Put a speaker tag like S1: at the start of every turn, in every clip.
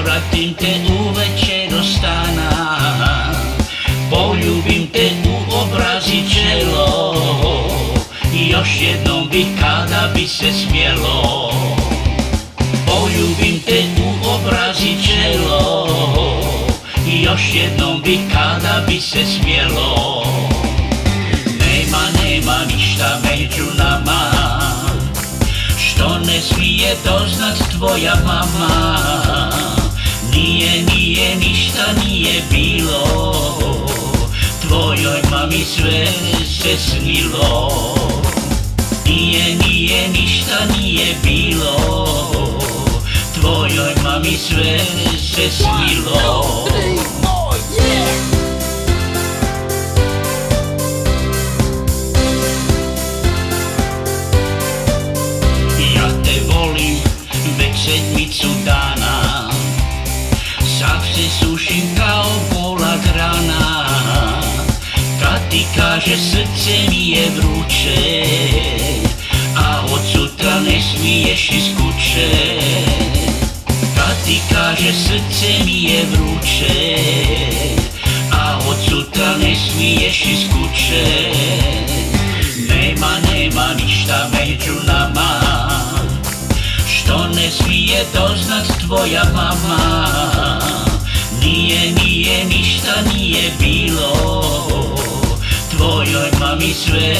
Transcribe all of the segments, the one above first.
S1: Pratim te uveče do stana, poljubim te u obraz i čelo, i još jednom bi kada bi se smjelo. Poljubim te u obraz i čelo, i još jednom bi kada bi se smjelo. Nema ništa među nama, što ne smije doznat tvoja mama. Nije ništa nije bilo, tvojoj mami sve se snilo. Nije ništa nije bilo, tvojoj mami sve se snilo. Ja te volim već sedmicu dana, sav se sušim kao pola grana. Kad ti kaže srce mi je vruće, a od sutra ne smiješ iz kuće. Kad ti kaže srce mi je vruće, a od sutra ne smiješ iz kuće. Nema ništa među nama, što ne smije doznat tvoja mama. Nije ništa nije bilo, tvojoj mami sve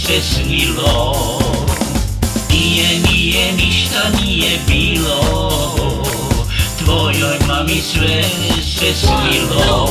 S1: se snilo. Nije ništa nije bilo, tvojoj mami sve se snilo.